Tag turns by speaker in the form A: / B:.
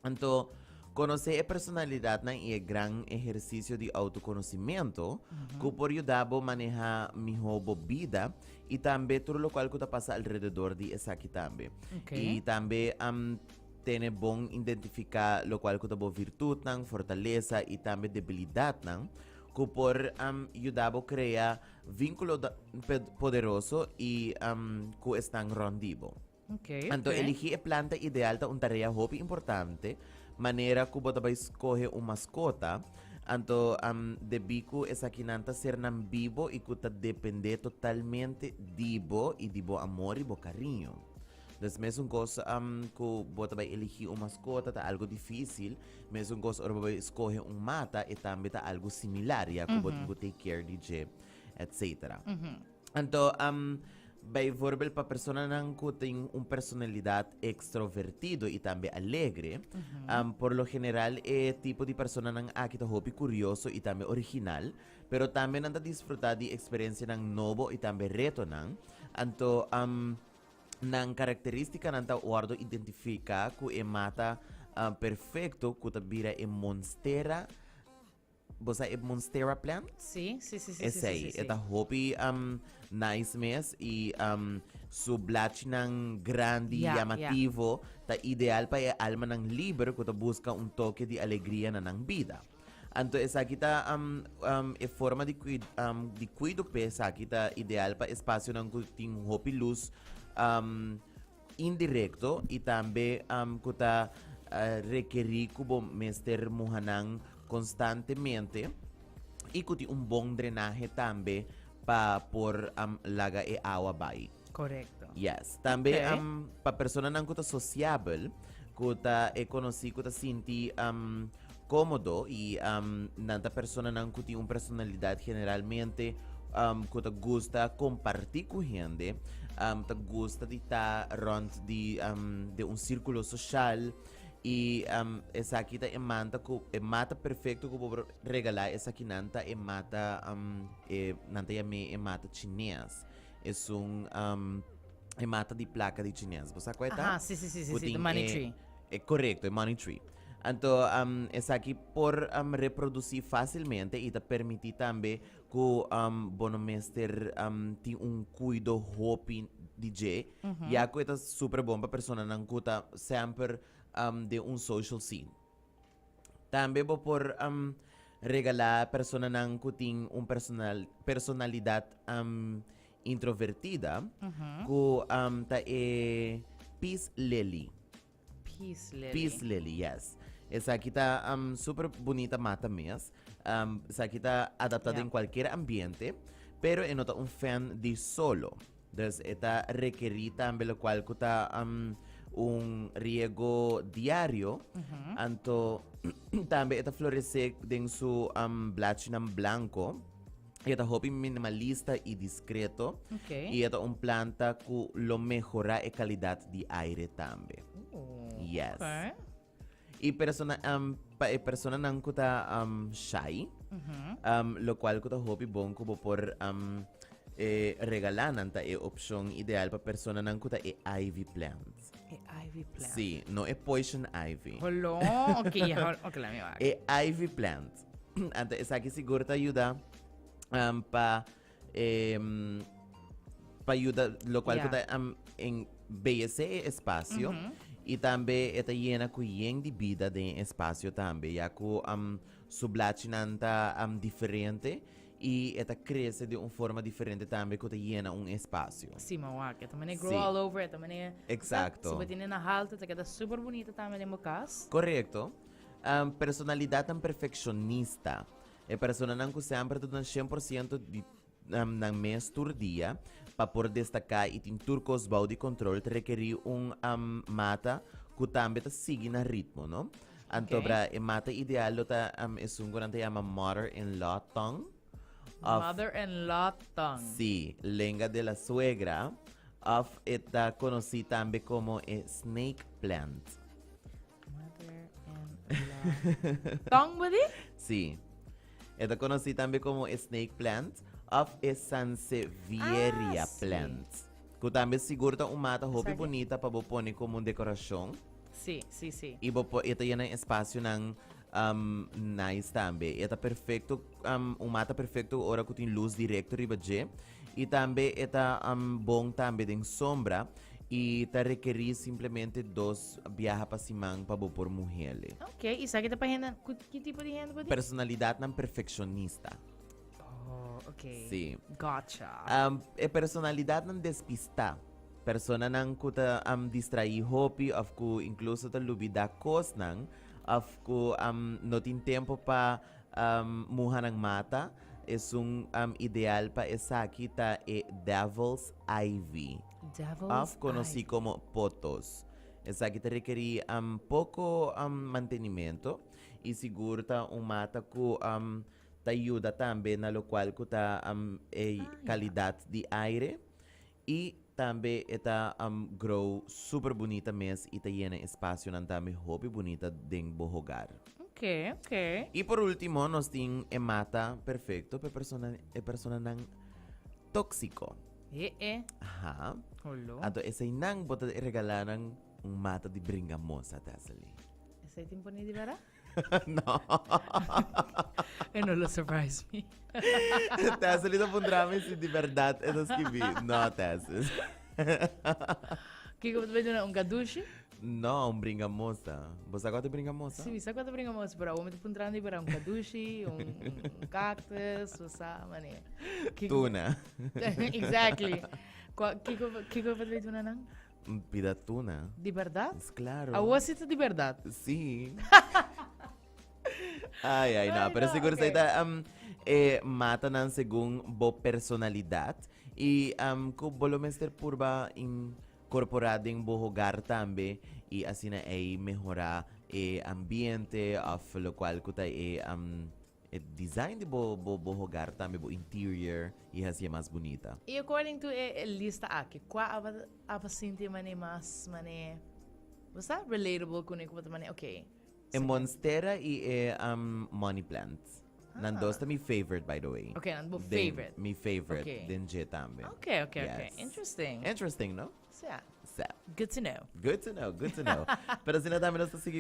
A: Anto, conocer a personalidad na é gran ejercicio de autoconhecimento que por ayudar a manejar mejor vida e também tudo o qual que tá passa alrededor de essa aqui também.
B: Ok.
A: E também tem bom identificar lo qual que tá boa virtude, nang, fortaleza e também debilidade, nang, que por ayudar a criar vínculo poderoso e que estão rondivo.
B: Ok, ok.
A: Então, elegir a planta ideal é uma tarefa hobby importante, maneira que você vai escolher uma mascota. Então, debico essa quinanta ser nam vivo e que está depender totalmente de bo e de bo amor e bo carinho. Dus mesmo coisa que você vai elegir uma mascota tá algo difícil, mesmo coisa ora vai escolher um mata e também tá algo similar, já que você vai take care de je, etc. Então, bijvoorbeeld para persona nang que tem uma personalidade extrovertido e também alegre, por lo general é tipo de persona nang akita hobby curioso e também original, pero também nanda disfrutar de experiência nang novo e também reto nang, anto nang karakteristika nanta guardo identifica que é mata perfecto que tabira é monstera, você é monstera plant?
B: Sí, sí, sí, sí, sí,
A: Esse
B: sí, sí,
A: aí,
B: sí.
A: esta hobby nice mes e su blatch ng grande e
B: Yeah, yeah.
A: llamativo ta ideal pa e alma ng libre que busca un toque de alegria na ng vida. Anto esa kita e forma de cuido pesa kita ideal pa espaço ng kuting hobby luz indirecto e também kuta requerir kubo mester muhanang constantemente e kuti un bom drenaje também pa por laga e agua bai.
B: Correcto.
A: Yes. Também
B: Ok.
A: pa persona nang kuta sociable, kuta e conoci kuta sinti cómodo e nanta persona nang kuti un personalidade generalmente kuta gusta compartir com gente, ta gusta de estar rond de un círculo social e essa aqui tá e mata perfeito que vou regalar essa aqui nanta e mata nanta e mata chinês é e mata de placa de chinês você
B: Ajá,
A: acuerda?
B: sí, sí, sí, sí, sí. The
A: Puting
B: money tree.
A: é correto é money tree então essa aqui por reproduzir facilmente e te permitir também que bono mester tem cuido hopi DJ já que é super bom para persona não cuta sempre de social scene. Também vou por regalar persona nang kuting personalidade introvertida ku ta e peace lily.
B: Peace lily.
A: Peace lily, yes. Essa aqui tá super bonita mata mesmo. Essa aqui tá adaptada
B: Yeah.
A: em qualquer ambiente, pero é nota um fan de solo. Entonces, esta requerir também lo cual que tá un riego diario. Anto también esta florece en su blachinam blanco. Esta hobby minimalista y discreto.
B: Ok.
A: Y esta un planta que lo mejora la calidad de aire también. Yes.
B: Ok.
A: Y persona nang kuta shy. Lo cual kuta hobby bon kubo por regalanan ta e opción ideal para persona nang kuta e ivy plants.
B: Ivy plant.
A: Sí, no es poison ivy.
B: Hello. Ok, ya. Ok, la mía va.
A: Es ivy plant. Antes, esa aquí seguro te ayuda para ayuda, lo cual
B: Yeah.
A: te en embellecer espacio y también está llena con de vida de espacio también, ya que su blachinanta diferente y esta crece de una forma diferente también que te llena un espacio.
B: Sí, mamá, que también grow
A: Sí.
B: all over, también
A: Exacto.
B: Si tiene una alta, te queda súper bonita también en bocas.
A: Correcto. Personalidade tan perfeccionista. É persona que sempre está 100% na mês por dia para por destacar e tem turcos bau de controle te requerir mata que também te sigue na ritmo, não? Então,
B: Okay.
A: mata ideal ta é um que chama mother-in-law tongue.
B: Mother-in-law tongue.
A: Sí, lengua de la suegra. Of está conocido también como snake plant.
B: Mother-in-law tongue, buddy?
A: Sí. Está conocido también como snake plant of a sansevieria
B: Ah, sí.
A: plant. Que também segura uma mata hobby
B: Sabe?
A: bonita para poner como decoração.
B: Sim, sim, sim.
A: Ibo po, ito yan ang espasyo ng nice tambe. Ito perfecto, mata perfecto ora ko tin luz directo riba je. E tambe ita bong tambe ding sombra. E ta requerir simplesmente dos viaja pa simang pabupor muhele.
B: Ok, isa kita pa hena. Que tipo de hena pwede?
A: Personalidad ng perfeccionista.
B: Oh, ok.
A: Sí.
B: Gotcha.
A: Personalidad ng despista. Persona nang kuta distraí hopi of ku incluso ta lubida kos nang of ku no tin tempo pa muha ng mata es un ideal pa esa kita devil's ivy.
B: Devil's
A: Of conocí
B: Eye.
A: como potos. Esa kita requerí poco mantenimiento y siguro ta un mata ku ta ayuda también na lo cual ku ta calidad de aire y también ita grow super bonita mes ita llena espacio ng dami hobby bonita ding bohogar.
B: Ok, ok.
A: Y por último, nos ting mata perfecto persona ng tóxico. Aha.
B: Holo.
A: Ato esa nang bota regala ng mata di bringamosa tasali.
B: Ese tiempo ni di vera?
A: No.
B: No lo surprise me.
A: Tasali na pundramin si di verdad etos kibi. No, Tasas.
B: Kiko ba na un gadushi?
A: No, un bringamosa. Bosa ko te bringamosa?
B: Sim, sa quanto brincamos para o homem puntrando para um gadushi, um cactus, o sa mane.
A: Tuna.
B: Exactly. Kiko ba na nang?
A: Pida tuna.
B: De verdade?
A: Es claro.
B: A was ito de verdade?
A: Sí. Ay, no.
B: Ay,
A: Pero
B: no,
A: siguro
B: okay.
A: sa mata ng según bo personalidad. Y kung bolomester purba incorporading bohogar tambe y así na ay mejora ambiente of lo cual kuta design de bohogar tambe bo interior y así más bonita.
B: E according to lista aqui, qual aba sinti mane mas mane basta relatable kuno ko mane okay.
A: Monstera y money plants. Nandos ta mi favorite by the way.
B: Okay, nando
A: Din-
B: favorite.
A: Mi favorite
B: Okay.
A: din je tambe.
B: Okay, okay, okay.
A: Yes.
B: Interesting.
A: Interesting, no?
B: So, yeah,
A: So,
B: good to know.
A: good to know, good to know. Pero sinadami na sa sige